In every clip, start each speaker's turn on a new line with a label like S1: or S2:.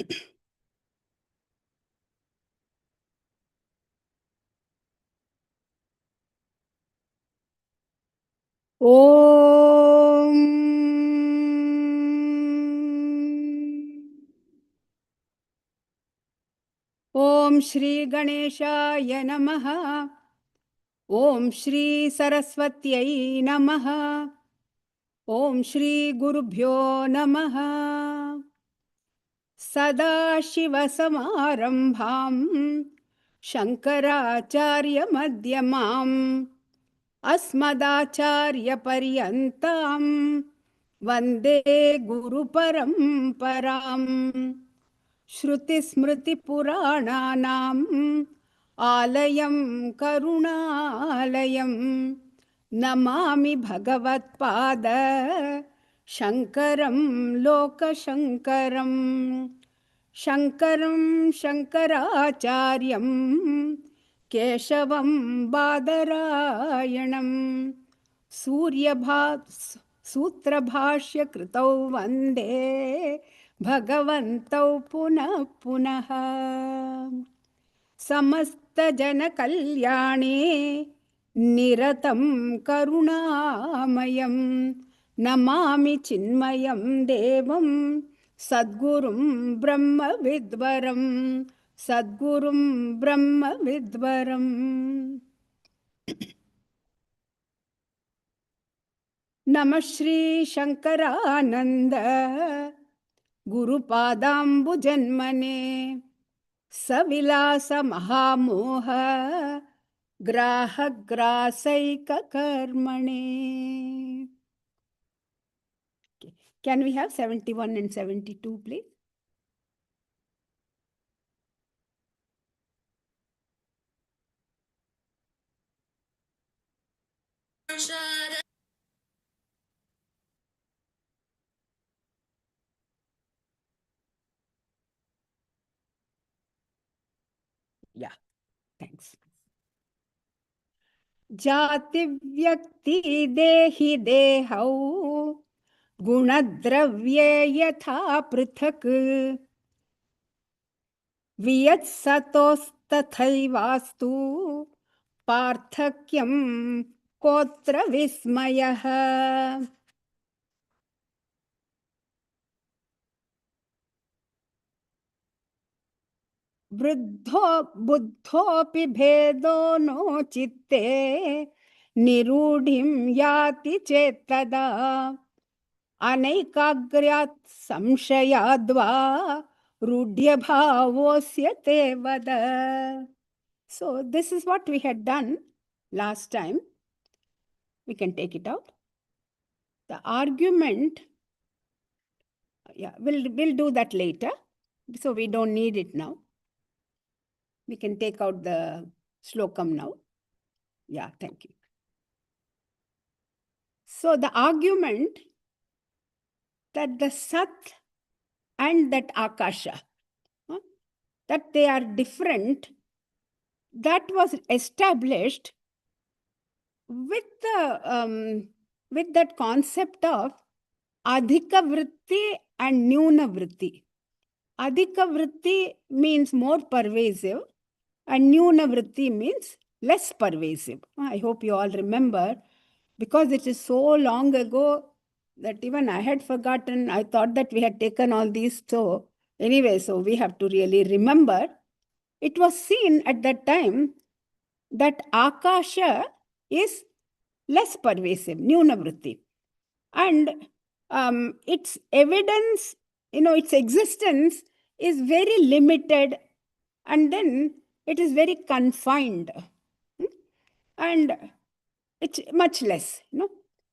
S1: ॐ ॐ श्री गणेशाय नमः। ॐ श्री सरस्वत्यै नमः। ॐ श्री गुरुभ्यो नमः। सदाशिवसमारम्भां शङ्कराचार्यमध्यमाम् अस्मदाचार्यपर्यन्तां वन्दे गुरुपरम्पराम्। श्रुतिस्मृतिपुराणानाम् आलयं करुणालयं नमामि भगवत्पाद शङ्करं लोकशङ्करम्। शङ्करं शङ्कराचार्यं केशवं बादरायणं सूत्रभाष्यकृतौ वन्दे भगवन्तौ पुनः पुनः। समस्तजनकल्याणे निरतं करुणामयं नमामि चिन्मयं देवं सद्गुरुं ब्रह्मविद्वरं सद्गुरुं ब्रह्मविद्वरम्। नमः Shri शङ्करानन्द गुरुपादाम्बुजन्मने सविलास महामोह ग्राहग्रासैककर्मणे। Can we have 71 and 72, please? Yeah, thanks. जाति व्यक्ति देहि देहौ गुणद्रव्ये यथा पृथक् वियत्सतोस्तथैवास्तु पार्थक्यं कोत्र विस्मयः। वृद्धो बुद्धोऽपि भेदो नो चित्ते निरूढिं याति चेत्तदा अनैकाग्र्यात् संशयाद्वा रूढ्यभावोऽस्य ते वद. So this is what we had done last time. We can take it out. The argument, yeah, we'll do that later. So we don't need it now. We can take out the slokam now. Yeah, thank you. So the argument that the Sat and that Akasha, that they are different, that was established with that concept of Adhika Vritti and Nyuna Vritti. Adhika Vritti means more pervasive and Nyuna Vritti means less pervasive. I hope you all remember, because it is so long ago that even I had forgotten. I thought that we had taken all these. So anyway, so we have to really remember. It was seen at that time that Akasha is less pervasive, Nyuna Vritti. And its evidence, its existence is very limited, and then it is very confined. And it's much less,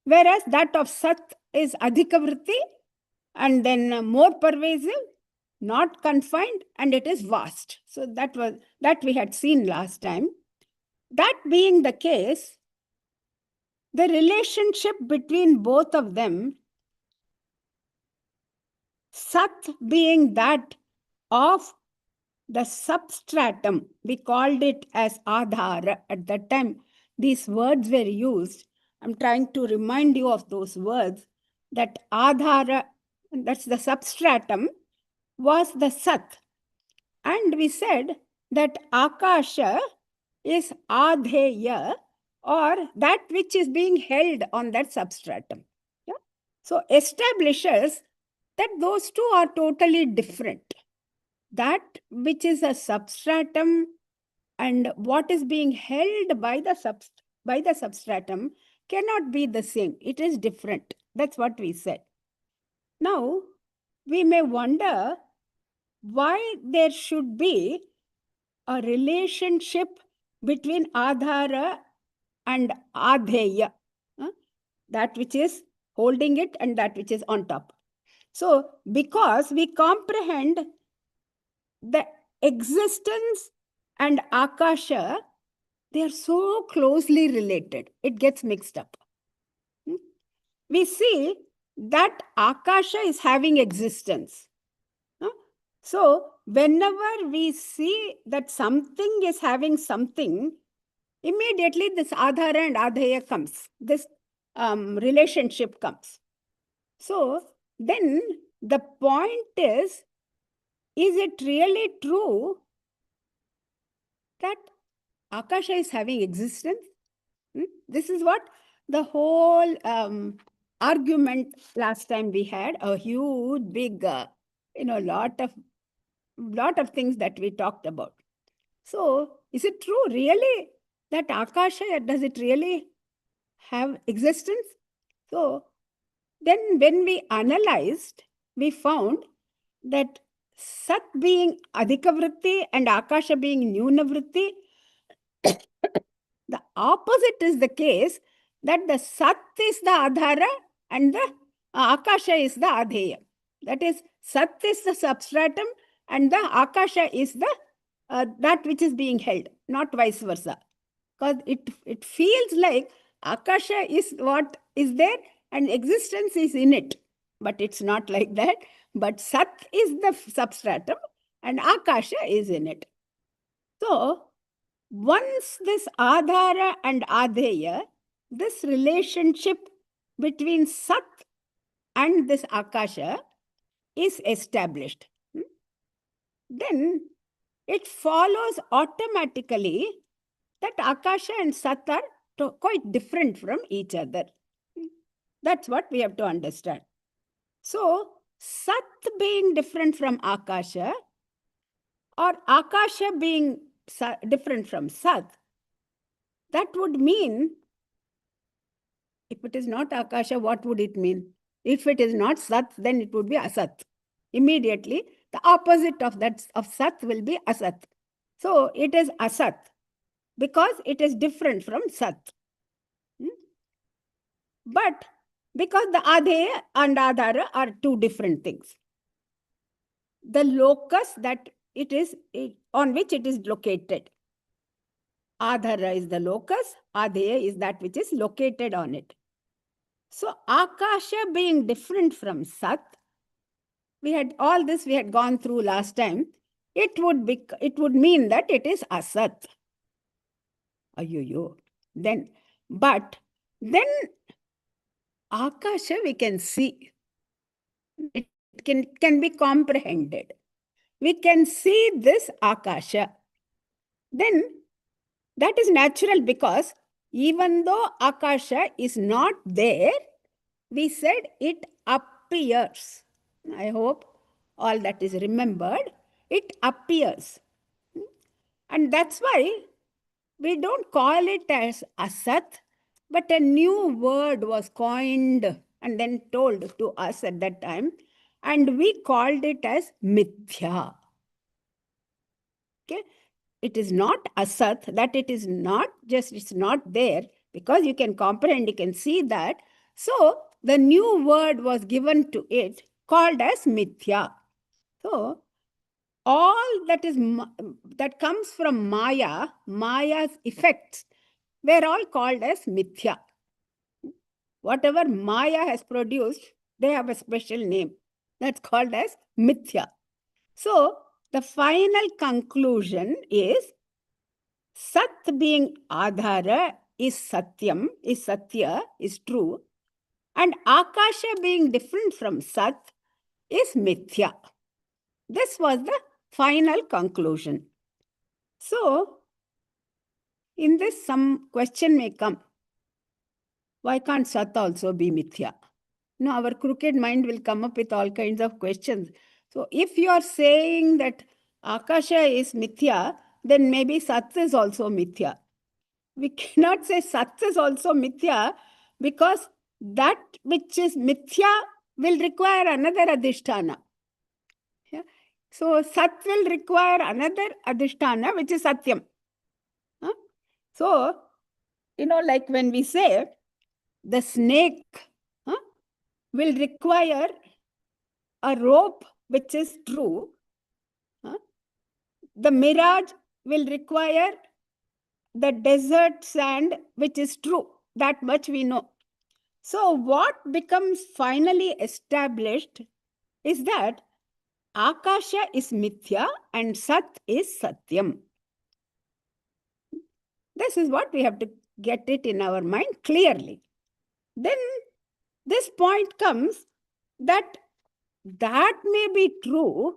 S1: Whereas that of Sat is Adhika Vritti, and then more pervasive, not confined, and it is vast. So that we had seen last time. That being the case, the relationship between both of them, Sat being that of the substratum, we called it as Adhara at that time. These words were used. I'm trying to remind you of those words, that Adhara, that's the substratum, was the Sat. And we said that Akasha is Adheya, or that which is being held on that substratum. Yeah? So establishes that those two are totally different. That which is a substratum and what is being held by the substratum cannot be the same. It is different. That's what we said. Now, we may wonder why there should be a relationship between Adhara and Adheya, that which is holding it and that which is on top. So, because we comprehend the existence and Akasha, they are so closely related, it gets mixed up. We see that Akasha is having existence. So, whenever we see that something is having something, immediately this Adhara and Adheya comes, this relationship comes. So, then the point is it really true that Akasha is having existence? This is what the whole argument last time we had, a huge, big, lot of things that we talked about. So, is it true really that Akasha, does it really have existence? So, then when we analyzed, we found that Sat being Adhika Vritti and Akasha being Nyuna Vritti, the opposite is the case, that the Sat is the Adhara and the Akasha is the Adheya. That is, Sat is the substratum and the Akasha is the that which is being held, not vice versa. Because it feels like Akasha is what is there and existence is in it. But it's not like that. But Sat is the substratum and Akasha is in it. So, once this Adhara and Adheya, this relationship between Sat and this Akasha is established, then it follows automatically that Akasha and Sat are quite different from each other. That's what we have to understand. So, Sat being different from Akasha, or Akasha being different from Sat, that would mean, if it is not Akasha, what would it mean? If it is not Sat, then it would be Asat. Immediately, the opposite of that of Sat will be Asat. So, it is Asat because it is different from Sat. But because the Adheya and Adhara are two different things, the locus that it is on which it is located, Adhara is the locus, Adheya is that which is located on it. So, Akasha being different from Sat, we had all this we had gone through last time. It would mean that it is Asat. Then Akasha we can see. It can be comprehended. We can see this Akasha. Then that is natural, because even though Akasha is not there, we said it appears. I hope all that is remembered. It appears. And that's why we don't call it as Asat, but a new word was coined and then told to us at that time, and we called it as Mithya. Okay? It is not Asat, that it is not just, it's not there, because you can comprehend, you can see that. So, the new word was given to it called as Mithya. So, all that comes from Maya, Maya's effects, were all called as Mithya. Whatever Maya has produced, they have a special name. That's called as Mithya. So, the final conclusion is Sat being Adhara is Satyam, is Satya, is true, and Akasha being different from Sat is Mithya. This was the final conclusion. So, in this, some question may come. Why can't Sat also be Mithya? Now, our crooked mind will come up with all kinds of questions. So, if you are saying that Akasha is Mithya, then maybe Sat is also Mithya. We cannot say Sat is also Mithya because that which is Mithya will require another Adhisthana. Yeah? So, Sat will require another Adhisthana, which is Satyam. Huh? So, like when we say the snake will require a rope which is true. The mirage will require the desert sand which is true. That much we know. So what becomes finally established is that Akasha is Mithya and Sat is Satyam. This is what we have to get it in our mind clearly. Then this point comes that may be true.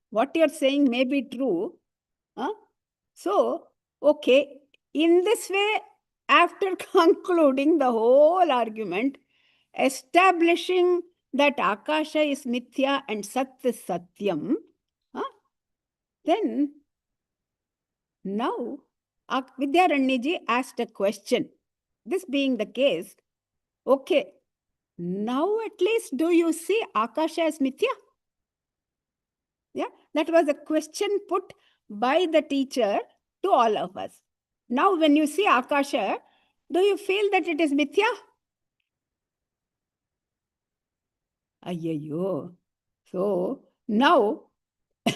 S1: What you're saying may be true. So, okay, in this way, after concluding the whole argument, establishing that Akasha is Mithya and Sat is Satyam, then now Vidyaranyaji asked a question. This being the case, okay, now at least do you see Akasha as Mithya? Yeah, that was a question put by the teacher to all of us. Now, when you see Akasha, do you feel that it is Mithya? Ayyayo. So, now,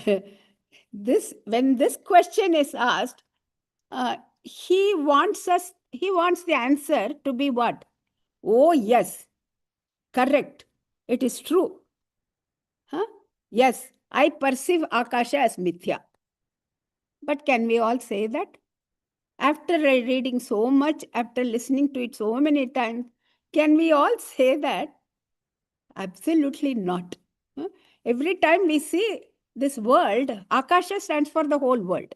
S1: when this question is asked, he wants the answer to be what? Oh, yes, correct. It is true. Yes, I perceive Akasha as Mithya. But can we all say that? After reading so much, after listening to it so many times, can we all say that? Absolutely not. Every time we see this world, Akasha stands for the whole world.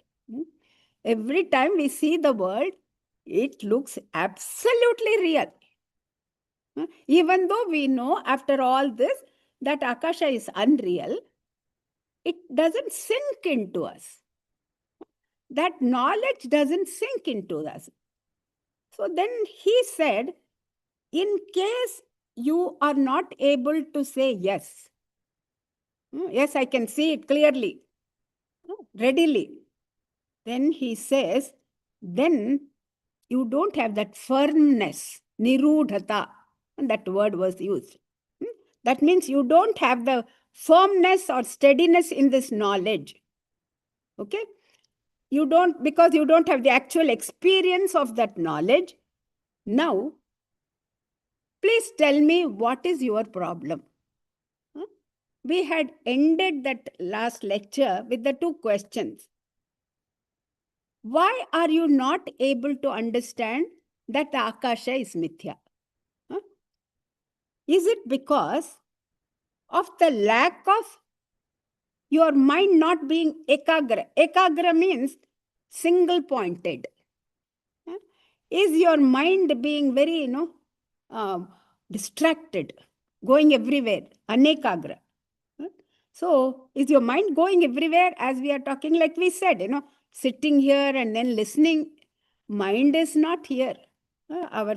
S1: Every time we see the world, it looks absolutely real. Even though we know after all this that Akasha is unreal, it doesn't sink into us. That knowledge doesn't sink into us. So then he said, in case you are not able to say yes, yes, I can see it clearly, readily, then he says, then you don't have that firmness, nirudhata, that word was used. That means you don't have the firmness or steadiness in this knowledge. Okay? Because you don't have the actual experience of that knowledge. Now, please tell me what is your problem. We had ended that last lecture with the two questions. Why are you not able to understand that the Akasha is Mithya? Is it because of the lack of your mind not being ekagra? Ekagra means single pointed. Is your mind being very, distracted, going everywhere, anekagra? So, is your mind going everywhere as we are talking, like we said, sitting here and then listening? Mind is not here. Our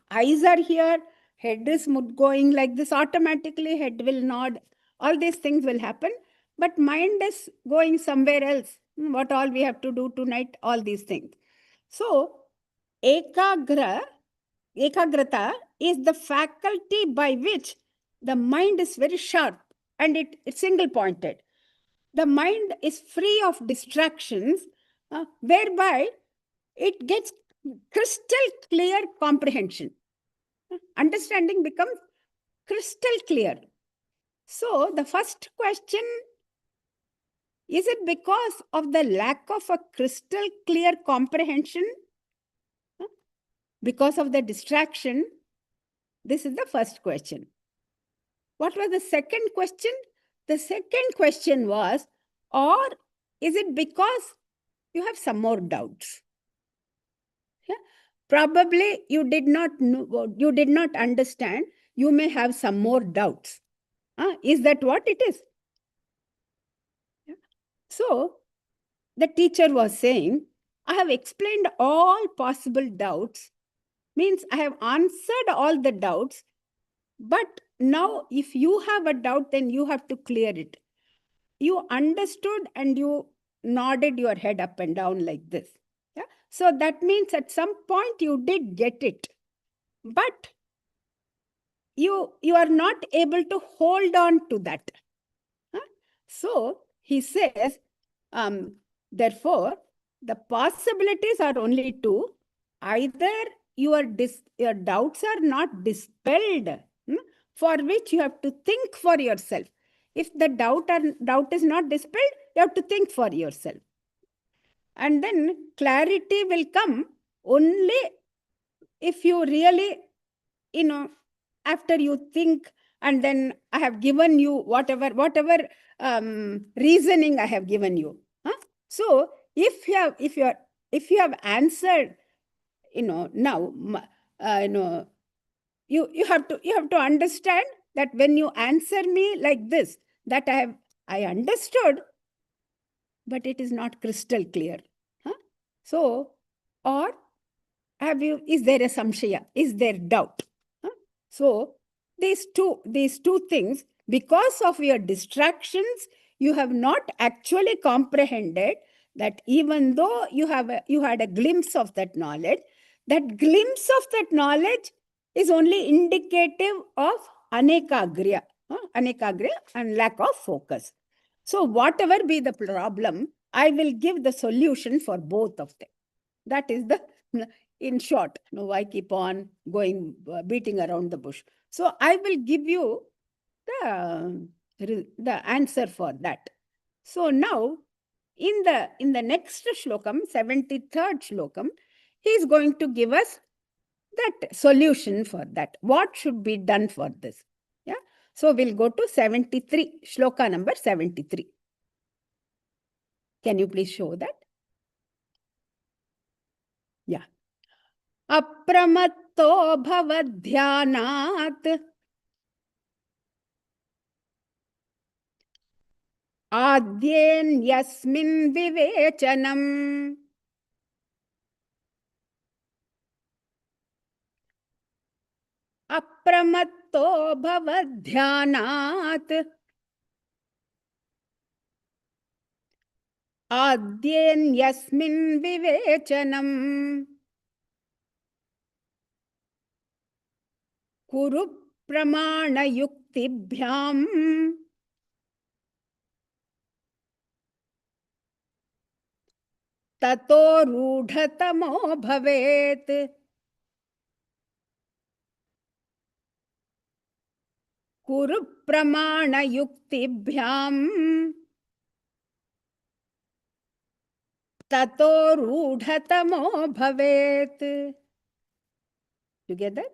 S1: eyes are here, head is going like this, automatically head will nod. All these things will happen, but mind is going somewhere else. What all we have to do tonight, all these things. So, ekagrata is the faculty by which the mind is very sharp and it's single pointed. The mind is free of distractions, whereby it gets crystal clear comprehension. Understanding becomes crystal clear. So the first question, is it because of the lack of a crystal clear comprehension? Because of the distraction? This is the first question. What was the second question? The second question was, or is it because you have some more doubts? Yeah? Probably you did not know, you did not understand. You may have some more doubts. Is that what it is? Yeah. So the teacher was saying, I have explained all possible doubts, means I have answered all the doubts, but now if you have a doubt, then you have to clear it. You understood and you nodded your head up and down like this. Yeah? So that means at some point you did get it, but you are not able to hold on to that. So he says, therefore, the possibilities are only two. Either your doubts are not dispelled, for which you have to think for yourself. If the doubt is not dispelled, you have to think for yourself. And then clarity will come only if you really, after you think, and then I have given you whatever reasoning I have given you. So if you have answered, now, you have to understand that when you answer me like this, that I understood, but it is not crystal clear. So, or is there a samshaya? Is there doubt? So these two things, because of your distractions, you have not actually comprehended that even though you had a glimpse of that knowledge, that glimpse of that knowledge is only indicative of anekagriya and lack of focus. So whatever be the problem, I will give the solution for both of them. That is the, in short, why keep on going, beating around the bush. So I will give you the answer for that. So now, in the next shlokam, 73rd shlokam, he is going to give us that solution for that. What should be done for this? Yeah. So we'll go to 73, shloka number 73. Can you please show that? Yeah. Apramatto bhavadhyanat adyen yasmin vivechanam apramatto bhavadhyanat adyen yasmin vivechanam kuru pramana yuktibhyam tato rudhatamo bhavet. Kuru pramana yuktibhyam tato rudhatamo bhavet. Together.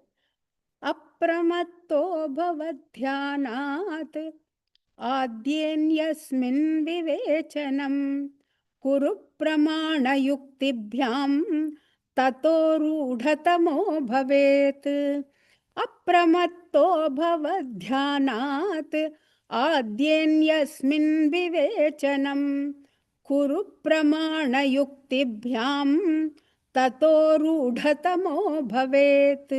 S1: Apramatto bhavadhyanat adyen yasmin vivechanam kuru pramana yuktibhyam tato rudhatamo bhavet. Apramatto bhavadhyanat adyen yasmin vivechanam kuru pramana yuktibhyam tato rudhatamo bhavet.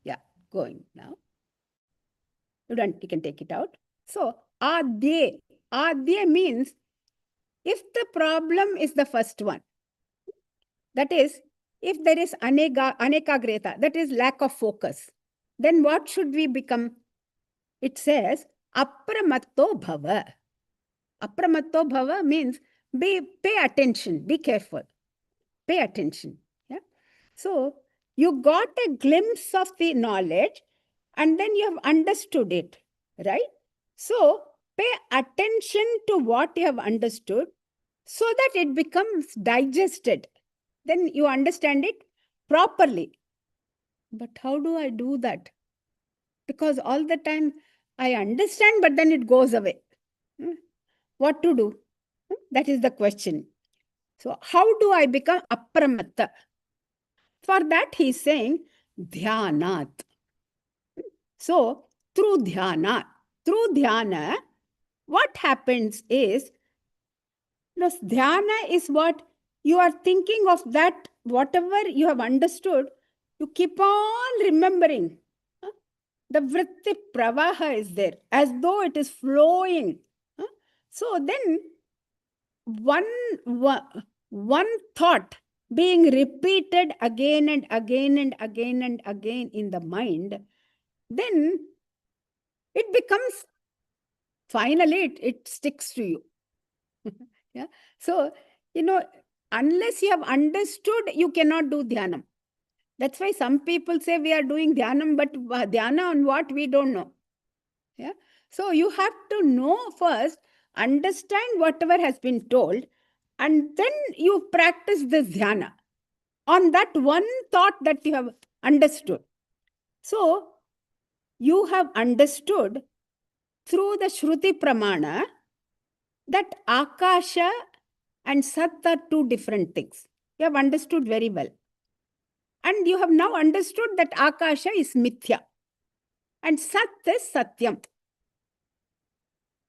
S1: Yeah, going now. You can take it out. So, adye. Adye means if the problem is the first one, that is, if there is anekagreta, that is lack of focus, then what should we become? It says, apramatto bhava. Apramatto bhava means pay attention, be careful, pay attention. Yeah. So, you got a glimpse of the knowledge and then you have understood it, right? So, pay attention to what you have understood so that it becomes digested. Then you understand it properly. But how do I do that? Because all the time I understand, but then it goes away. What to do? That is the question. So how do I become apramatta? For that he is saying dhyanat. So through dhyana, what happens is, dhyana is what you are thinking of, that whatever you have understood, you keep on remembering. The vritti pravaha is there, as though it is flowing. So then one thought being repeated again and again and again and again in the mind, then it becomes, finally it sticks to you. Yeah. So, unless you have understood, you cannot do dhyanam. That's why some people say we are doing dhyanam, but dhyana on what we don't know. Yeah. So you have to know first, understand whatever has been told, and then you practice this dhyana on that one thought that you have understood. So you have understood through the Shruti Pramana that Akasha and Sat are two different things. You have understood very well. And you have now understood that Akasha is Mithya and Sat is Satyam.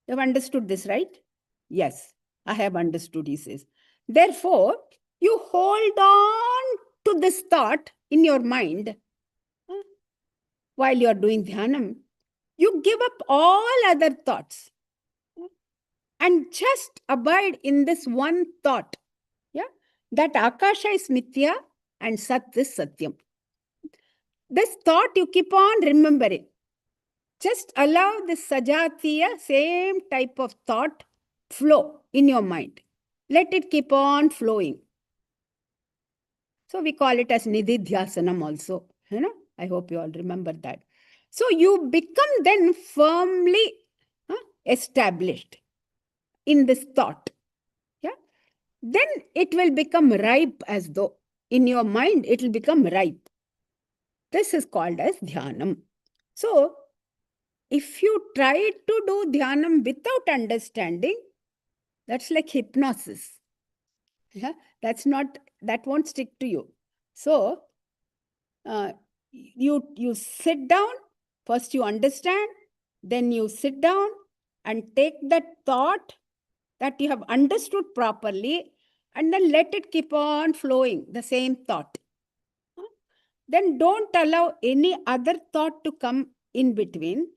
S1: You have understood this, right? Yes, I have understood, he says. Therefore, you hold on to this thought in your mind while you are doing dhyanam. You give up all other thoughts and just abide in this one thought. Yeah, that Akasha is Mithya and Sat is Satyam. This thought you keep on remembering. Just allow this Sajatiya, same type of thought, flow in your mind. Let it keep on flowing. So we call it as Nididhyasanam also. I hope you all remember that. So you become then firmly established in this thought. Yeah. Then it will become ripe, as though in your mind it will become ripe. This is called as dhyanam. So if you try to do dhyanam without understanding, that's like hypnosis. Yeah, that won't stick to you. So you sit down, first you understand, then you sit down and take that thought that you have understood properly, and then let it keep on flowing, the same thought. Then don't allow any other thought to come in between.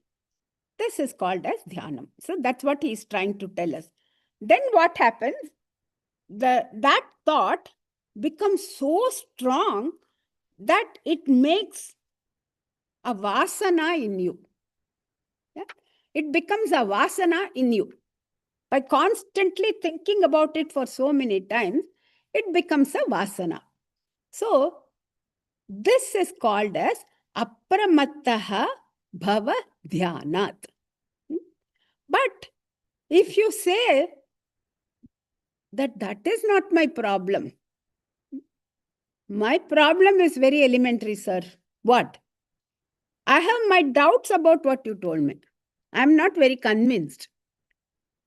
S1: This is called as dhyanam. So that's what he is trying to tell us. Then what happens? That thought becomes so strong that it makes a vasana in you. Yeah? It becomes a vasana in you. By constantly thinking about it for so many times, it becomes a vasana. So this is called as apramattaha bhava dhyanat. But if you say that is not my problem, my problem is very elementary, sir. What? I have my doubts about what you told me. I am not very convinced.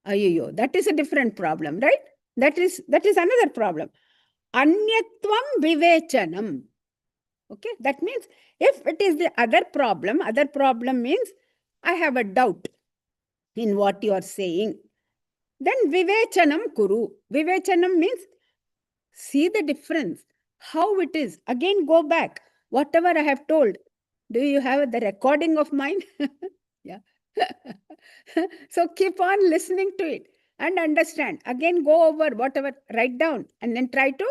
S1: Ayyo, that is a different problem, right? That is another problem. Anyatvam vivechanam. Okay, that means if it is the other problem means I have a doubt in what you are saying. Then vivechanam kuru. Vivechanam means see the difference, how it is. Again, go back. Whatever I have told, do you have the recording of mine? Yeah. So keep on listening to it and understand. Again, go over whatever, write down, and then try to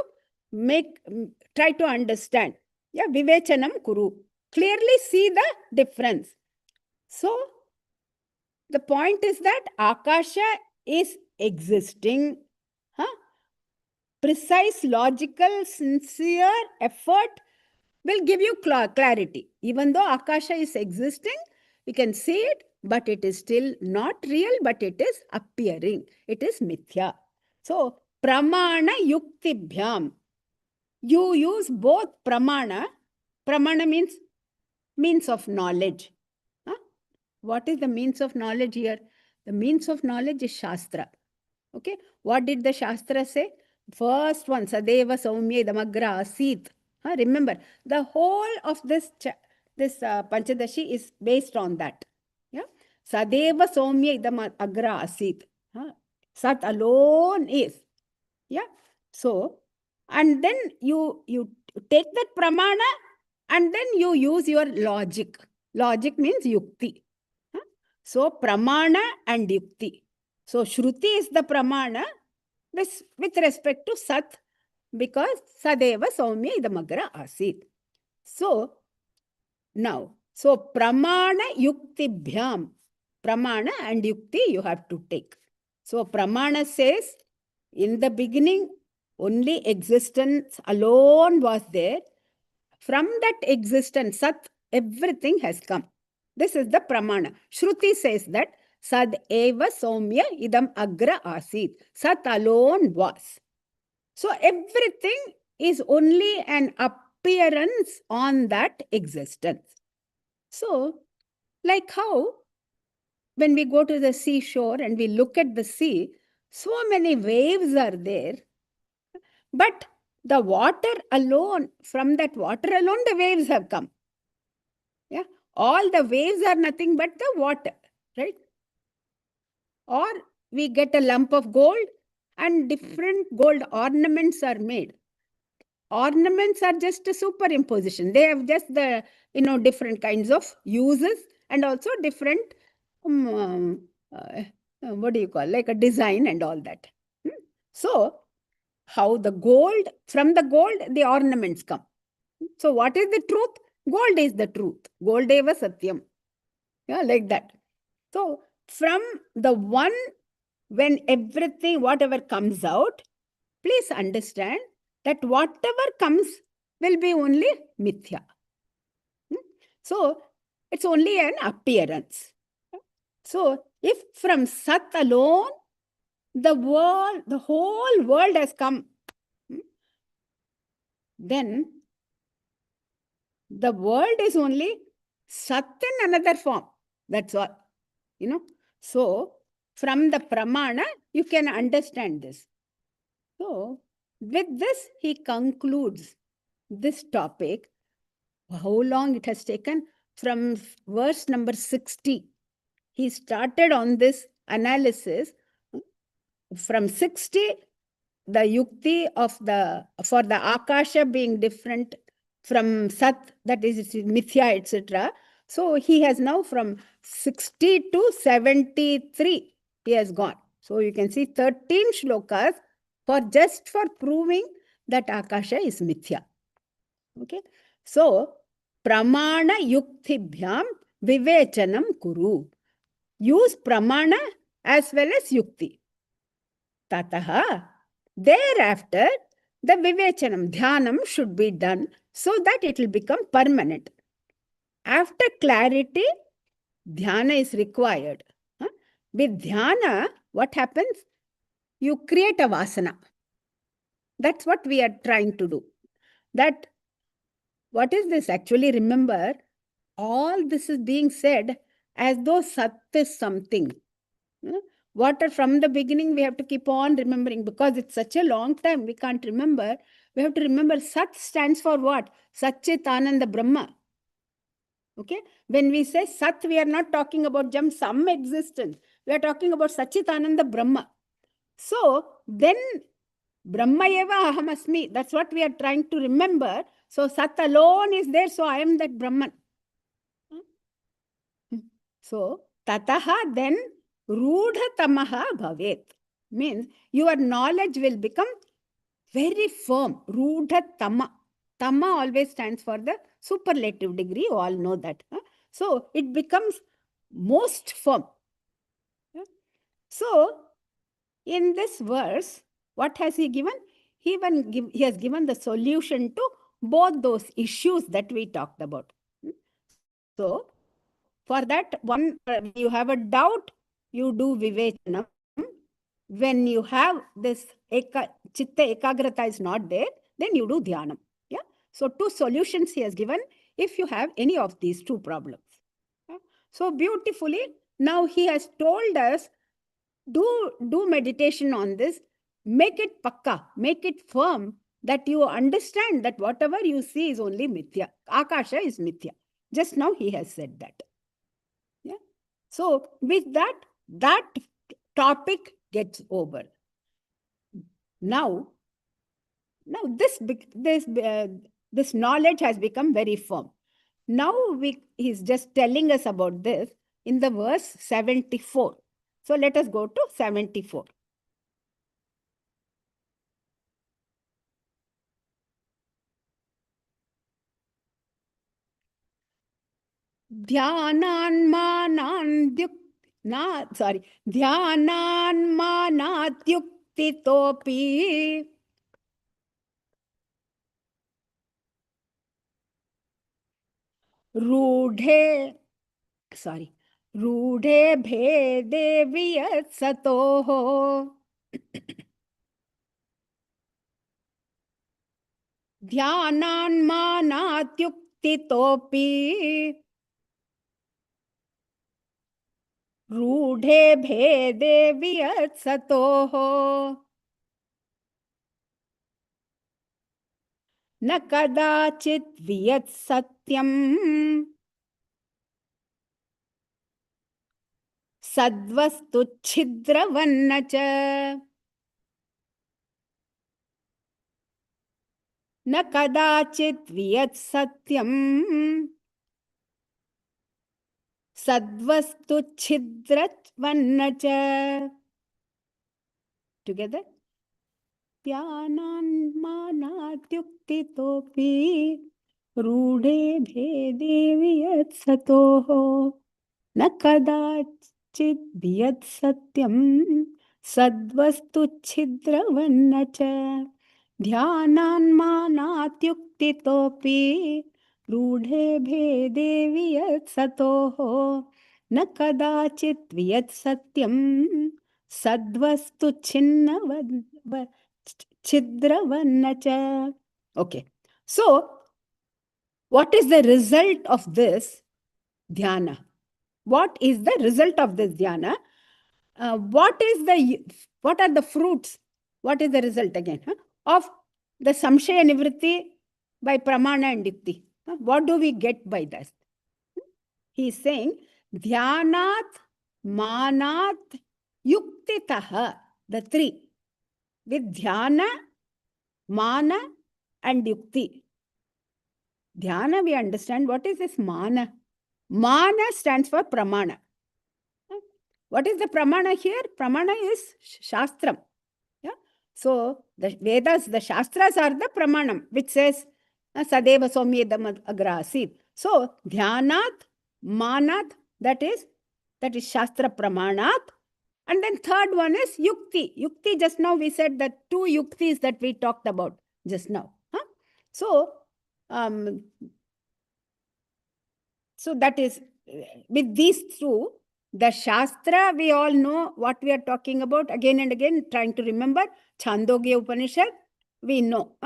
S1: understand. Yeah, vivechanam kuru. Clearly see the difference. So the point is that Akasha is existing. Precise, logical, sincere effort will give you clarity. Even though Akasha is existing, we can see it, but it is still not real, but it is appearing. It is mithya. So, pramana yuktibhyam. You use both pramana. Pramana means means of knowledge. What is the means of knowledge here? The means of knowledge is Shastra. Okay, what did the Shastra say? First one, Sadeva Saumya Idamagra Asit. Remember, the whole of this Panchadashi is based on that. Yeah, Sadeva Saumya Idamagra Asit. Sat alone is. Yeah, so, and then you take that pramana and then you use your logic. Logic means yukti. So, pramana and yukti. So, Shruti is the pramana with respect to Sat, because Sadeva Saumya Idamagra Asit. So, now, so pramana yukti bhyam, pramana and yukti you have to take. So, pramana says, in the beginning, only existence alone was there. From that existence, Sat, everything has come. This is the pramana. Shruti says that Sad eva Saumya idam agra asit. Sat alone was. So everything is only an appearance on that existence. So, like how when we go to the seashore and we look at the sea, so many waves are there. But the water alone, from that water alone, the waves have come. Yeah, all the waves are nothing but the water, right? Or we get a lump of gold and different gold ornaments are made. Ornaments are just a superimposition. They have just the, different kinds of uses and also different, what do you call, like a design and all that. So, how the gold, from the gold, the ornaments come. So, what is the truth? Gold is the truth. Gold eva satyam. Yeah, like that. So, from the one, when everything, whatever comes out, please understand that whatever comes will be only mithya. So, it's only an appearance. So, if from Sat alone, the whole world has come, then the world is only Sat in another form. That's all. So, from the pramana, you can understand this. So, with this, he concludes this topic. How long it has taken? From verse number 60. He started on this analysis. From 60, the yukti for the akasha being different from Sat, that is mithya, etc. So he has now from 60 to 73, he has gone. So you can see 13 shlokas just for proving that akasha is mithya. Okay. So, pramana yuktibhyam vivechanam kuru. Use pramana as well as yukti. Tataha. Thereafter, the vivechanam, dhyanam should be done so that it will become permanent. After clarity, dhyana is required. With dhyana, what happens? You create a vasana. That's what we are trying to do. That, what is this? Actually, remember, all this is being said as though Sat is something. What from the beginning we have to keep on remembering, because it's such a long time we can't remember. We have to remember Sat stands for what? Satchit Ananda Brahma. Okay? When we say Sat, we are not talking about some existence. We are talking about Satchit Ananda Brahma. So, then Brahma eva aham asmi. That's what we are trying to remember. So, Sat alone is there, so I am that Brahman. So, tataha, then rudha tamaha bhavet. Means your knowledge will become very firm. Rudha tama. Tama always stands for the superlative degree. You all know that. So, it becomes most firm. So, in this verse, what has he given? He has given the solution to both those issues that we talked about. So, for that one, you have a doubt, you do vivechanam. When you have this chitta ekagrata is not there, then you do dhyanam. Yeah. So, two solutions he has given if you have any of these two problems. So beautifully, now he has told us, do meditation on this, make it pakka, make it firm, that you understand that whatever you see is only mithya. Akasha is mithya. Just now he has said that. Yeah. So with that, that topic gets over. Now this knowledge has become very firm. Now he's just telling us about this in the verse 74. So let us go to 74. Dhyananmanatyuktitopi रूढ़े भेदे वियत्सतोः ध्यानान्मानात्युक्तितोऽपि रूढ़े भेदे वियत्सतोः न कदाचित् वियत्सत्यम् सद्वस्तु छिद्रवन्न च न कदाचित् वियत्सत्यम् सद्वस्तु छिद्रवन्न च. Together. ध्यानान्मानात्युक्तितोऽपि रूढे भेदे वियत्सतोः न कदाचित् वियत्सत्यम् सद्वस्तु छिद्रवन्न च. ध्यानान्मानात्युक्तितोऽपि रूढे भेदे वियत्सतोः न कदाचित् वियत्सत्यम् सद्वस्तु छिद्रवन्न च. Okay. So, what is the result of this dhyana? What is the result of this dhyana? What are the fruits? What is the result again of the samshaya nivritti by pramana and yukti? What do we get by that? He is saying dhyanat, manat, yuktitaha, the three. With dhyana, mana and yukti. Dhyana, we understand. What is this mana? Mana stands for pramana. What is the pramana here? Pramana is shastram. Yeah? So, the Vedas, the Shastras are the pramanam, which says, Sadeva Somyedam Agrasid. So, dhyanat, manat, that is Shastra pramanat. And then third one is yukti. Yukti, just now we said that two yuktis that we talked about just now. So that is, with these two, the Shastra, we all know what we are talking about. Again and again, trying to remember. Chandogya Upanishad, we know.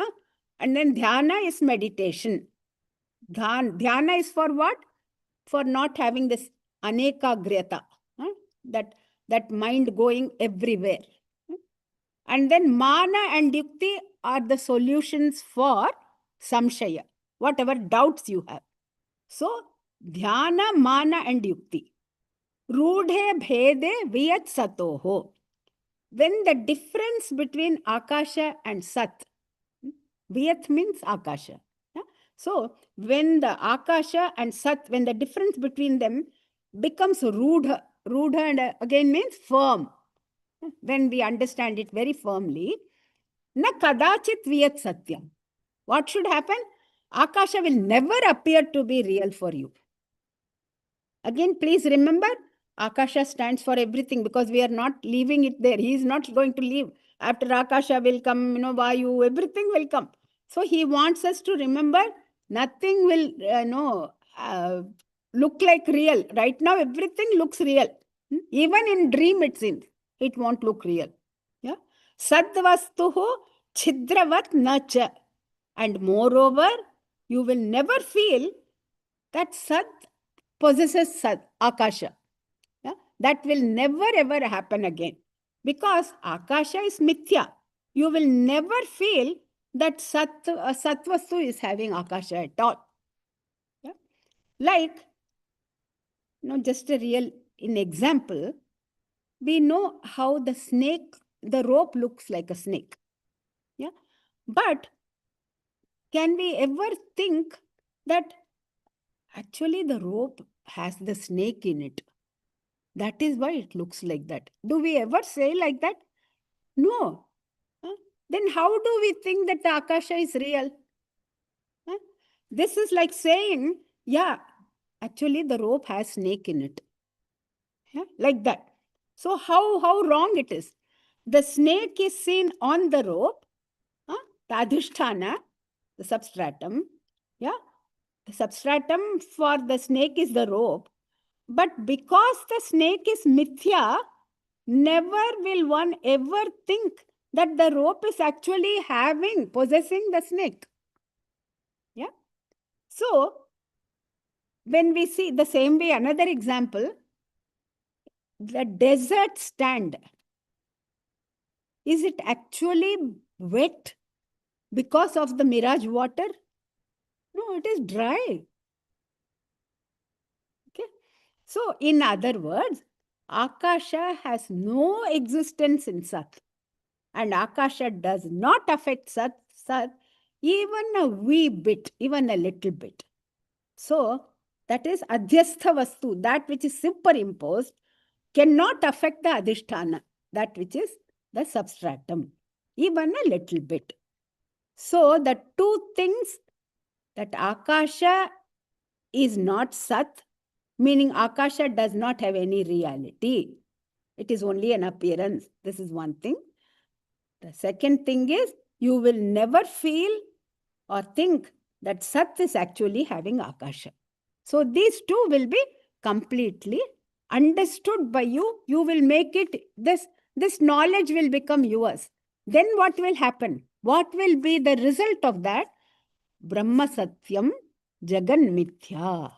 S1: And then dhyana is meditation. Dhyana is for what? For not having this anekagriyata. That mind going everywhere. And then mana and yukti are the solutions for samshaya, whatever doubts you have. So, dhyana, mana and yukti. Rudhe bhede viyat satoho. When the difference between akasha and sat, viyat means akasha. So, when the akasha and sat, when the difference between them becomes rudha, rudha and again means firm. When we understand it very firmly, na kadachit viyat satyam. What should happen? Akasha will never appear to be real for you. Again, please remember, Akasha stands for everything because we are not leaving it there. He is not going to leave. After Akasha will come, Vayu, everything will come. So he wants us to remember, nothing will, look like real. Right now, everything looks real. Even in dream, it seems. It won't look real. Yeah. Sadvastuhu chidravat nacha. And moreover, you will never feel that Sat possesses Sat. Akasha. Yeah? That will never ever happen again. Because Akasha is mithya. You will never feel that Satvastu is having Akasha at all. Yeah? Like, just a real example, we know how the rope looks like a snake. Yeah. But can we ever think that actually the rope has the snake in it? That is why it looks like that. Do we ever say like that? No. Then how do we think that the Akasha is real? This is like saying, yeah, actually the rope has snake in it. Yeah? Like that. So how wrong it is? The snake is seen on the rope, the adhisthana, the substratum. Yeah, the substratum for the snake is the rope. But because the snake is mithya, never will one ever think that the rope is actually possessing the snake. Yeah. So when we see the same way, another example, the desert stand. Is it actually wet because of the mirage water? No, it is dry. Okay. So, in other words, Akasha has no existence in Sat. And Akasha does not affect Sat even a wee bit, even a little bit. So, that is Adhyastha Vastu, that which is superimposed, cannot affect the Adhisthana, that which is the substratum, even a little bit. So, the two things, that Akasha is not Sat, meaning Akasha does not have any reality. It is only an appearance. This is one thing. The second thing is, you will never feel or think that Sat is actually having Akasha. So these two will be completely understood by you. You will make it, this knowledge will become yours. Then what will happen? What will be the result of that? Brahma Satyam Jagan Mithya.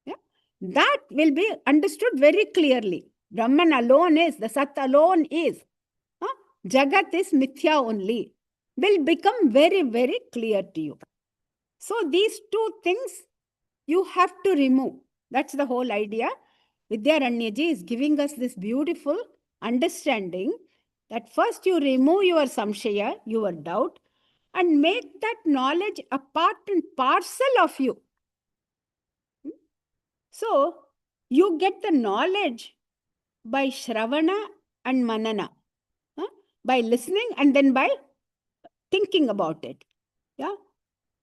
S1: Yeah? That will be understood very clearly. Brahman alone is, the Sat alone is. Jagat is Mithya only. Will become very, very clear to you. So these two things you have to remove. That's the whole idea. Vidyaranyaji is giving us this beautiful understanding that first you remove your samshaya, your doubt, and make that knowledge a part and parcel of you. So you get the knowledge by Shravana and Manana, by listening and then by thinking about it. Yeah,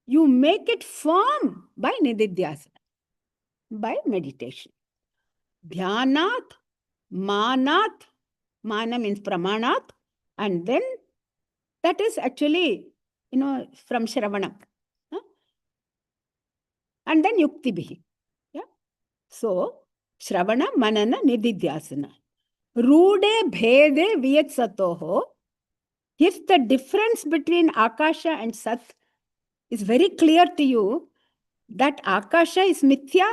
S1: you make it firm by Nididhyasana, by meditation. Dhyanat, Manat, Mana means Pramanat, and then that is actually, from Shravana. And then Yuktibhihi. Yeah. So, Shravana, Manana, Nididhyasana. Rude Bhede Viyat Satoho. If the difference between Akasha and Sat is very clear to you, that Akasha is Mithya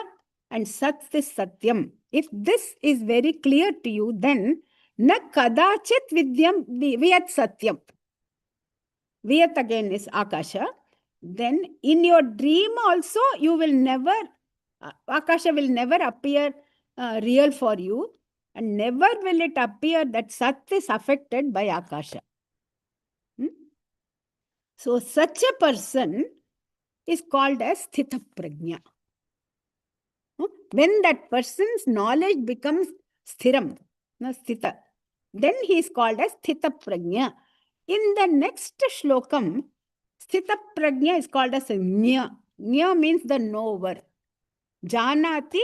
S1: and Sat is Satyam. If this is very clear to you, then na kadachit vidyam viyat satyam. Viyat again is Akasha. Then in your dream also, you will never, Akasha will never appear real for you, and never will it appear that Sat is affected by Akasha. So such a person is called as Sthita Prajna. When that person's knowledge becomes Sthiram, Sthita, then he is called as Sthita Prajna. In the next shlokam, Sthita Prajna is called as Jna. Jna means the knower. Janati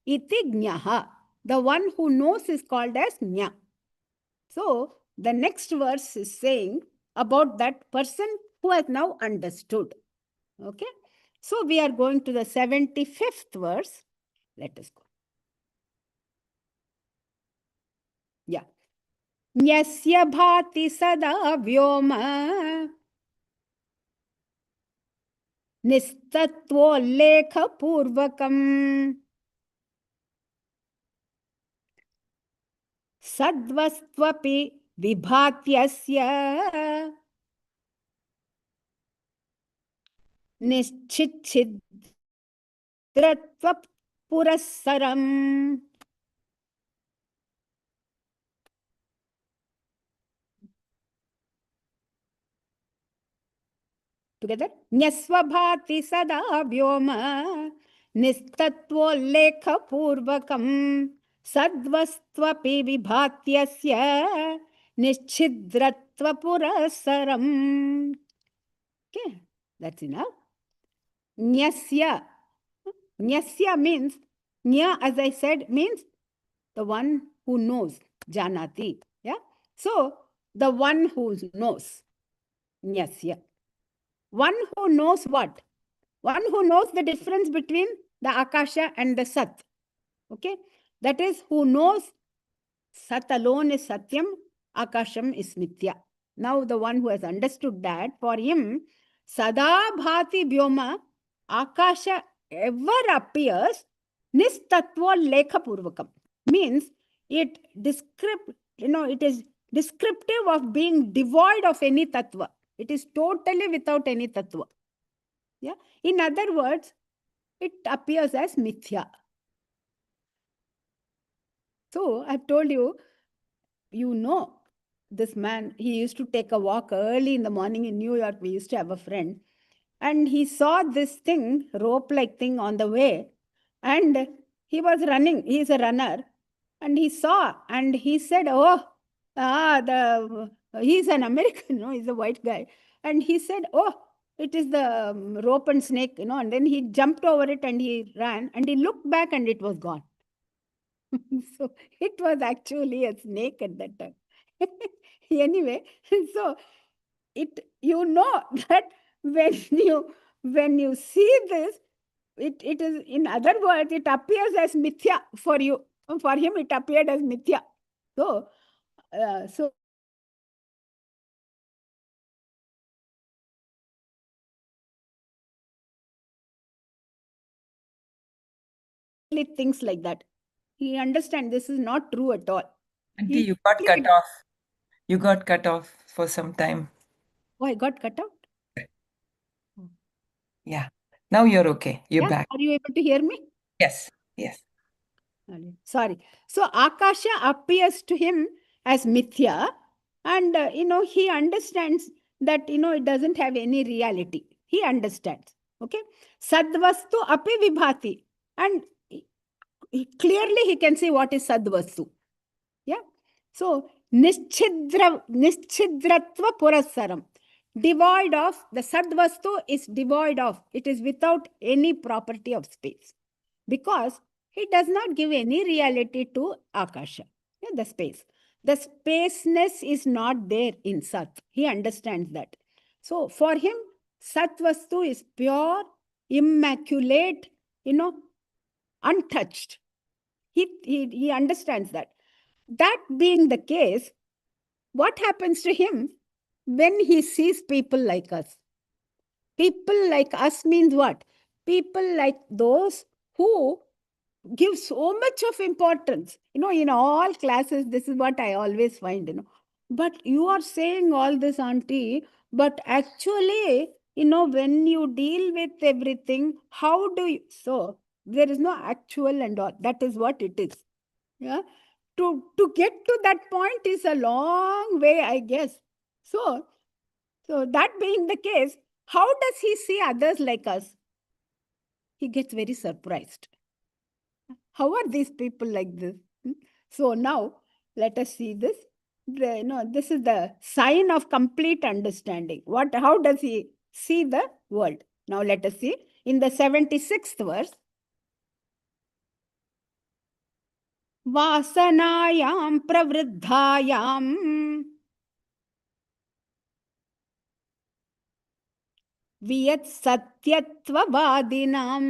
S1: iti Jnaha. The one who knows is called as Jna. So, the next verse is saying about that person who has now understood. Okay. So, we are going to the 75th verse. Let us go. Yeah. Nyasya bhati sada vyoma nistatvo lekha purvakam Sadvastvapi vibhatyasya nischidratva purasaram. Together. Nyasvabhati sada vyoma nistatvolekha purvakam sadvastvapi vibhatyasya nischidratva purasaram. Okay, that's enough. Nyasya. Nyasya means, nya, as I said, means the one who knows, janati. Yeah. So, the one who knows. Nyasya. One who knows what? One who knows the difference between the Akasha and the Sat. Okay? That is, who knows Sat alone is Satyam, Akasham is Mithya. Now, the one who has understood that, for him, Sada Bhati Vyoma, Akasha ever appears, Nistatva Lekha Purvakam. Means, it is descriptive of being devoid of any tattva. It is totally without any tattva. Yeah. In other words, it appears as mithya. So I've told you, this man, he used to take a walk early in the morning in New York. We used to have a friend, and he saw this thing, rope-like thing on the way, and he was running. He's a runner, and he saw, and he said, he's an American, he's a white guy. And he said, it is the rope and snake, and then he jumped over it and he ran, and he looked back and it was gone. So it was actually a snake at that time. Anyway, so that when you see this, it is, in other words, it appears as mithya for you. For him, it appeared as mithya. So things like that. He understands this is not true at all.
S2: Auntie, you got cut off. You got cut off for some time.
S1: Oh, I got cut out?
S2: Yeah. Now you're okay. You're back.
S1: Are you able to hear me?
S2: Yes. Yes.
S1: Sorry. So Akasha appears to him as mithya, and he understands that it doesn't have any reality. He understands. Okay. Sadvastu api vibhati, and clearly he can see what is sadvastu. Yeah. So nischidratva purasaram. Devoid of, the sadvastu is devoid of, it is without any property of space, because it does not give any reality to Akasha, the space. The spaceness is not there in Sat. He understands that. So for him, Sat Vastu is pure, immaculate, untouched. He understands that. That being the case, what happens to him when he sees people like us? People like us means what? People like those who give so much of importance. In all classes, this is what I always find, But you are saying all this, auntie, but actually, when you deal with everything, how do you? So there is no actual and all. That is what it is. Yeah. To get to that point is a long way, I guess. So that being the case, how does he see others like us? He gets very surprised. How are these people like this? So now let us see this. This is the sign of complete understanding. How does he see the world? Now let us see in the 76th verse. Vasanayam pravriddhayam viyat satyatva vadinam.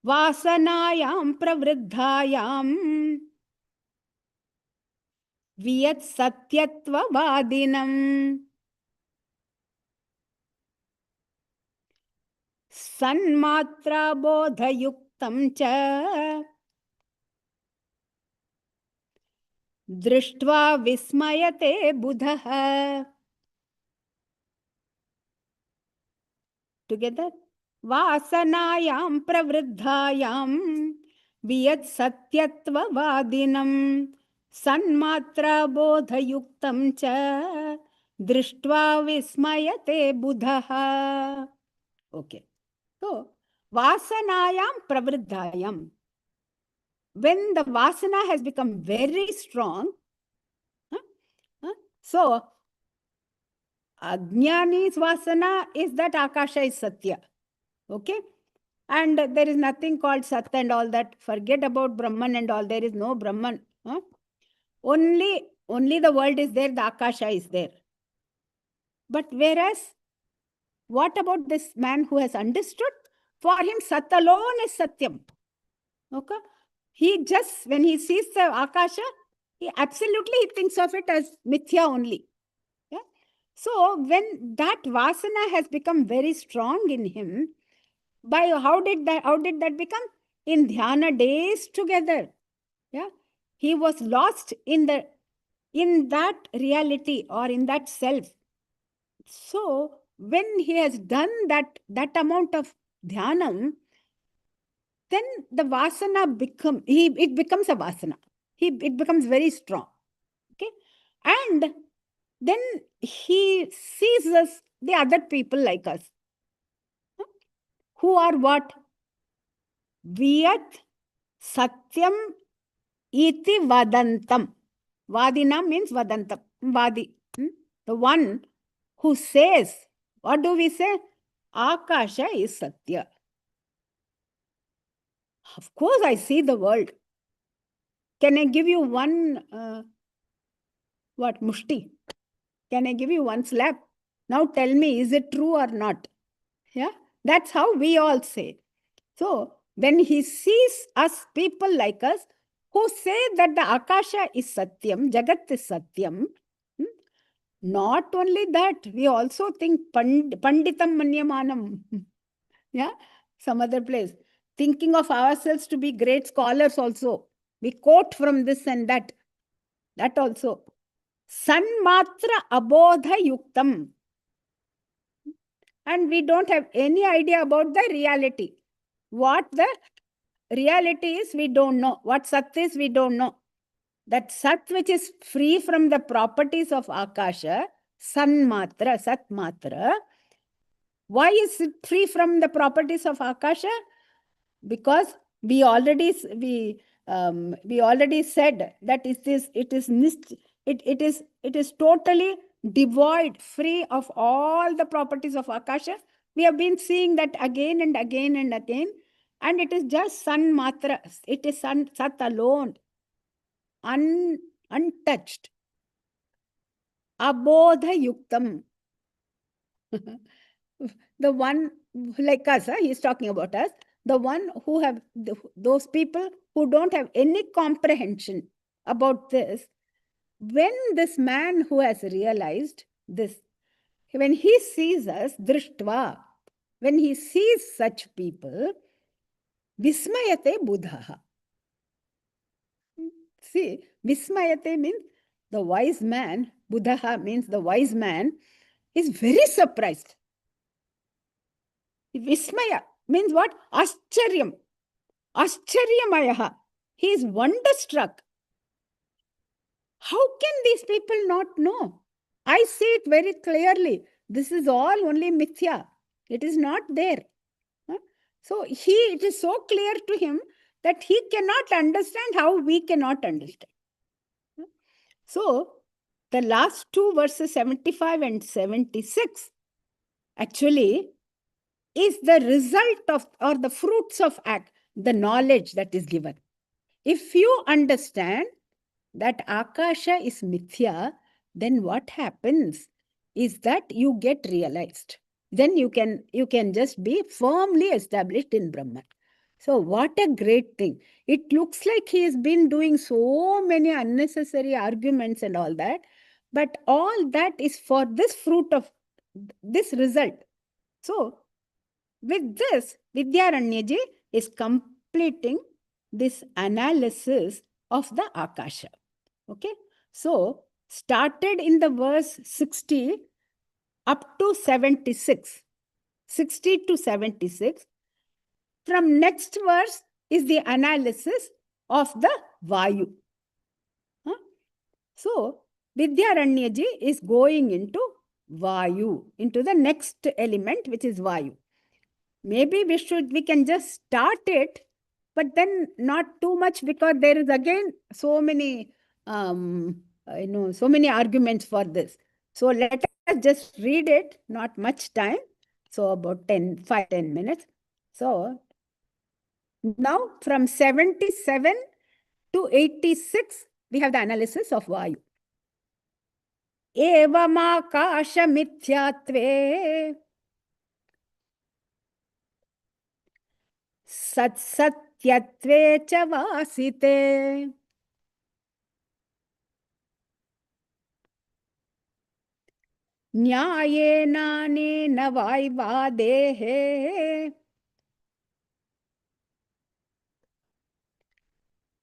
S1: Vasanayam pravriddhayam viyat satyatva vadinam sanmatra bodha Yuktam cha Drishtva Vismayate Buddha. Together. Vasanayam pravriddhayam Viyat Satyatva Vadinam Sanmatra Bodha Yuktam cha Drishtva Vismayate Buddha. Okay. So, Vasanayam pravriddhayam. When the Vasana has become very strong, so Ajnani's Vasana is that Akasha is Satya. Okay? And there is nothing called Sat and all that. Forget about Brahman and all. There is no Brahman. Only the world is there, the Akasha is there. But whereas, what about this man who has understood? For him, Sat alone is Satyam. Okay? He just, when he sees the Akasha, he thinks of it as Mithya only. Yeah? So, when that Vasana has become very strong in him, by how did that become? In dhyana days together. Yeah, he was lost in that reality or in that self. So when he has done that amount of dhyanam, then the vasana it becomes a vasana. It becomes very strong. Okay, and then he sees us, the other people like us, who are what? Viyat Satyam iti vadantam. Vadina means vadantam. Vadi. The one who says, what do we say? Akasha is Satya. Of course, I see the world. Can I give you one, mushti? Can I give you one slap? Now tell me, is it true or not? Yeah, that's how we all say. So, when he sees us, people like us, who say that the Akasha is Satyam, Jagat is Satyam, not only that, we also think Panditam Manyamanam. Yeah, some other place. Thinking of ourselves to be great scholars also. We quote from this and that. That also. Sanmatra Abodha Yuktam. And we don't have any idea about the reality. What the reality is, we don't know. What Sat is, we don't know. That Sat which is free from the properties of Akasha, Sanmatra, Sat Matra. Why is it free from the properties of Akasha? Because we already said that it is totally devoid, free of all the properties of Akasha. We have been seeing that again and again and again. And it is just Sanmatra. It is Sat alone. Untouched. Abodha Yuktam. The one like us, he's talking about us. The one who have, those people who don't have any comprehension about this. When this man who has realized this, when he sees us, Drishtva, when he sees such people, Vismayate Buddha. See, Vismayate means the wise man, Buddha means the wise man, is very surprised. Vismaya means what? Ascharyam. Ascharyamayah. He is wonderstruck. How can these people not know? I see it very clearly. This is all only mithya. It is not there. So it is so clear to him that he cannot understand how we cannot understand. So the last two verses 75 and 76 actually is the result of, or the fruits of the knowledge that is given. If you understand that Akasha is mithya, then what happens is that you get realized. Then you can just be firmly established in Brahman. So what a great thing. It looks like he has been doing so many unnecessary arguments and all that, but all that is for this fruit of this result. So with this, Vidyaranyaji is completing this analysis of the Akasha. Okay, so started in the verse 60 up to 76, 60 to 76. From next verse is the analysis of the Vayu. So, Vidyaranyaji is going into Vayu, into the next element, which is Vayu. Maybe we can just start it, but then not too much, because there is again so many, so many arguments for this. So let us just read it, not much time. So about 10 minutes. So now from 77 to 86, we have the analysis of Vayu. Evamākāsha mithyatve satsatyatve cha vasite nyāyena nena vaivadehe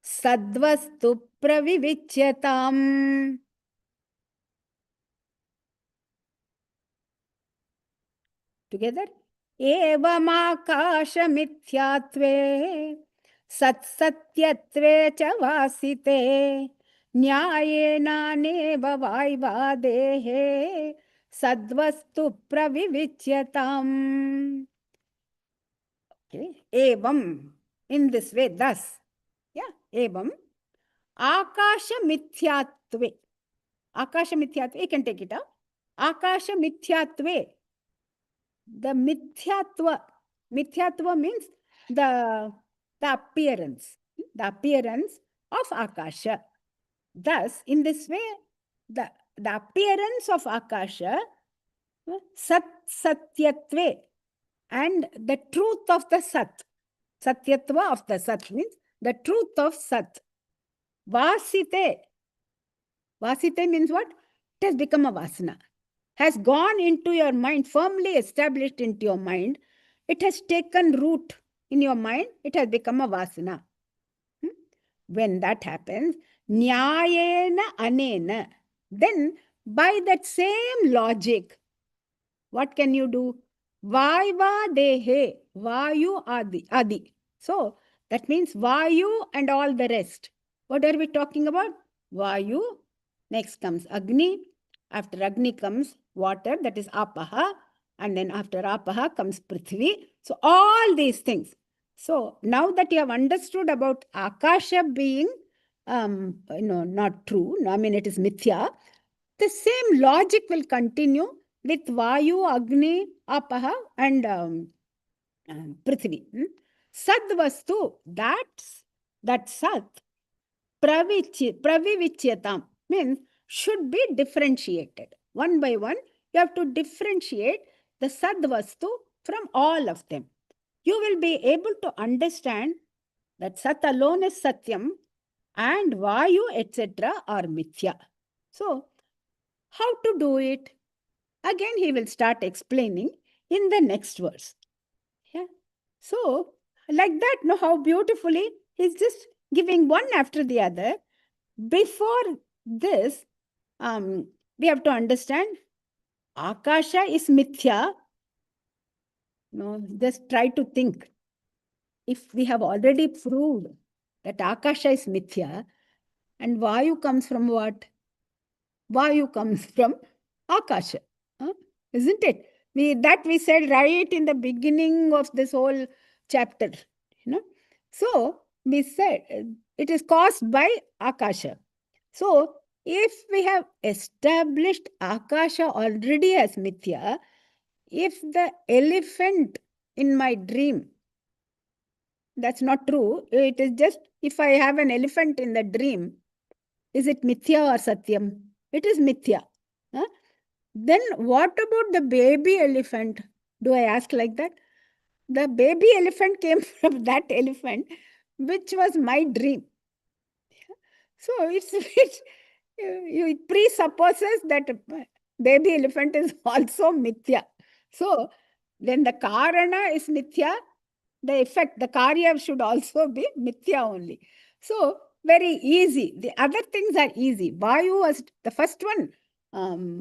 S1: sadvastu pravivicyatam. Together. Evamākāsha mithyatve satsatyatve cha vasite nyāyena neva vaivadehe sadvastu pravivicyatam. Okay. Evam, in this way, thus. Yeah, evam. Akasha mithyatve. Akasha mithyatve, you can take it out. Akasha mithyatve. The mithyatva means the appearance of Akasha. Thus, in this way, the appearance of Akasha, satyatve, and the truth of the sat. Satyatva of the sat means the truth of sat. Vasite. Vasite means what? It has become a vasana. Has gone into your mind, firmly established into your mind. It has taken root in your mind. It has become a vasana. When that happens, nyāyena anena, then by that same logic, what can you do? Vaivadehe, Vayu Adi. So that means Vayu and all the rest. What are we talking about? Vayu. Next comes Agni. After Agni comes water, that is Apaha. And then after Apaha comes Prithvi. So all these things. So now that you have understood about Akasha being, not true. I mean, it is Mithya. The same logic will continue with Vayu, Agni, Apaha and Prithvi. Sadvastu, that Sat, Pravivicyatam, means should be differentiated. One by one, you have to differentiate the Sadvastu from all of them. You will be able to understand that Sat alone is Satyam and Vayu, etc. are Mithya. So, how to do it? Again, he will start explaining in the next verse. Yeah. So, like that, how beautifully he's just giving one after the other. Before this, we have to understand Akasha is Mithya. Just try to think. If we have already proved that Akasha is Mithya, and Vayu comes from what? Vayu comes from Akasha. Isn't it? We said right in the beginning of this whole chapter. So, we said it is caused by Akasha. So, if we have established Akasha already as Mithya, if the elephant in my dream, that's not true. It is just, if I have an elephant in the dream, is it Mithya or Satyam? It is Mithya. Then what about the baby elephant? Do I ask like that? The baby elephant came from that elephant, which was my dream. So it presupposes that baby elephant is also Mithya. So then the Karana is Mithya, the effect, the karya should also be mithya only. So very easy. The other things are easy. Vayu was the first one,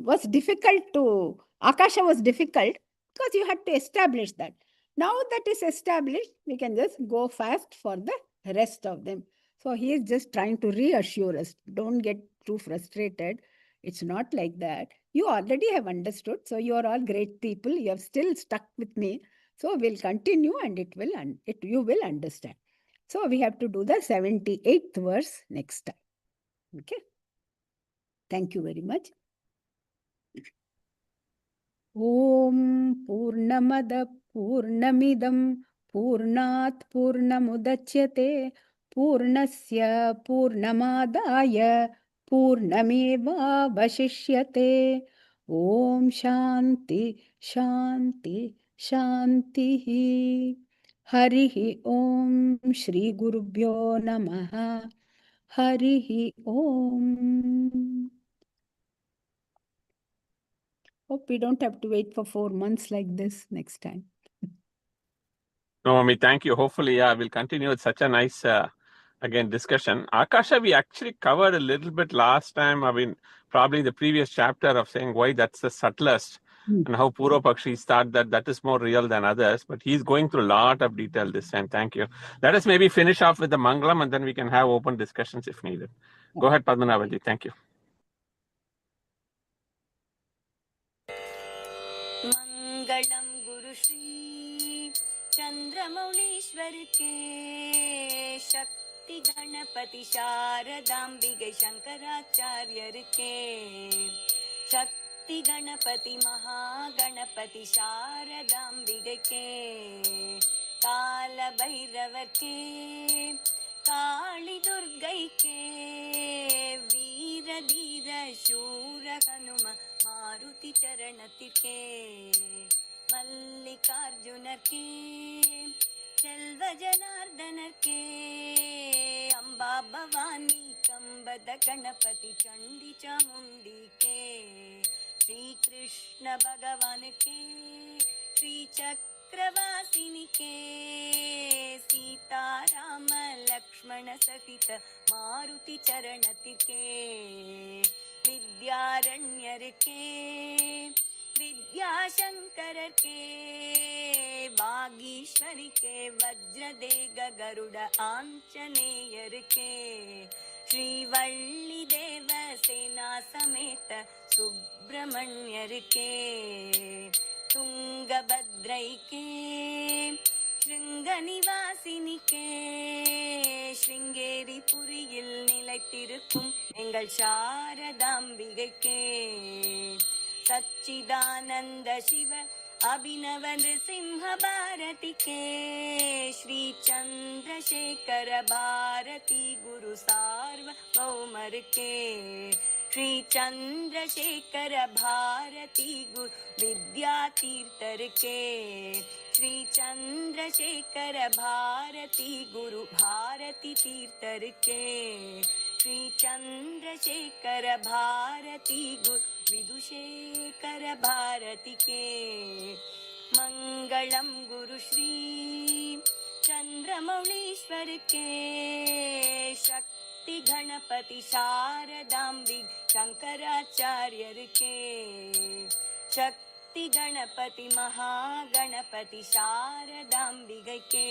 S1: was difficult to, Akasha was difficult because you had to establish that. Now that is established, we can just go fast for the rest of them. So he is just trying to reassure us. Don't get too frustrated. It's not like that. You already have understood. So you are all great people. You have still stuck with me. So we'll continue and you will understand. So we have to do the 78th verse next time. Okay. Thank you very much. Om Purnamada Purnamidam Purnat Purnamudachyate Purnasya Purnamadaya Purnameva Vashishyate. Om Shanti Shanti Shanti. Harihi Om Shri Gurubhyo Namaha. Harihi Om. Hope we don't have to wait for 4 months like this next time.
S3: No, Mami, thank you. Hopefully, we'll continue with such a nice, again, discussion. Akasha, we actually covered a little bit last time. I mean, probably the previous chapter of saying why that's the subtlest and how Purva Pakshis thought that is more real than others. But he's going through a lot of detail this time. Thank you. Let us maybe finish off with the Mangalam and then we can have open discussions if needed. Go ahead, Padmanabhaji. Thank you.
S4: मंगलम गुरु श्री चंद्रमौलीश्वर के शक्ति गणपति शारदाम्बिके शंकराचार्य के शक्ति गणपति महागणपति शारदाम्बिके के काल भैरव के काली दुर्गै के वीर धीर शूर हनुम मारुति चरण के मल्लिकार्जुन के செல்வ ஜனார்தன के अम्बा भवानी कंबद गणपति चंडी चामुंडी के श्री कृष्ण भगवान के श्री चक्रवासिनी के सीता राम लक्ष्मण सहित मारुति चरण के विद्यारण्यर के विद्याशंकर के वागीश्वरी के वज्रदेग गरुड़ आंजनेयर के श्रीवल्ली देव सेना समेत सुब्रमण्यर के तुंगभद्रै के श्रृंग निवासिनी के श्रृंगेरी पुरिயில் நிலைத்திருக்கும் எங்கள் சாரதாம்பிகை के सच्चिदानंद शिव अभिनव नृसिंह भारती के श्री चंद्रशेखर भारती गुरु सार्वभौमर के श्री चंद्रशेखर भारती गुरु विद्यातीर्थर के श्री चंद्रशेखर भारती गुरु भारती तीर्थर के श्री चंद्रशेखर भारती गुरु विदुशेखर भारती के मंगलम गुरु श्री चंद्रमौलीश्वर के शक्ति गणपति शारदाम्बिक शंकराचार्य के शक्ति गणपति महागणपति शारदाम्बिक के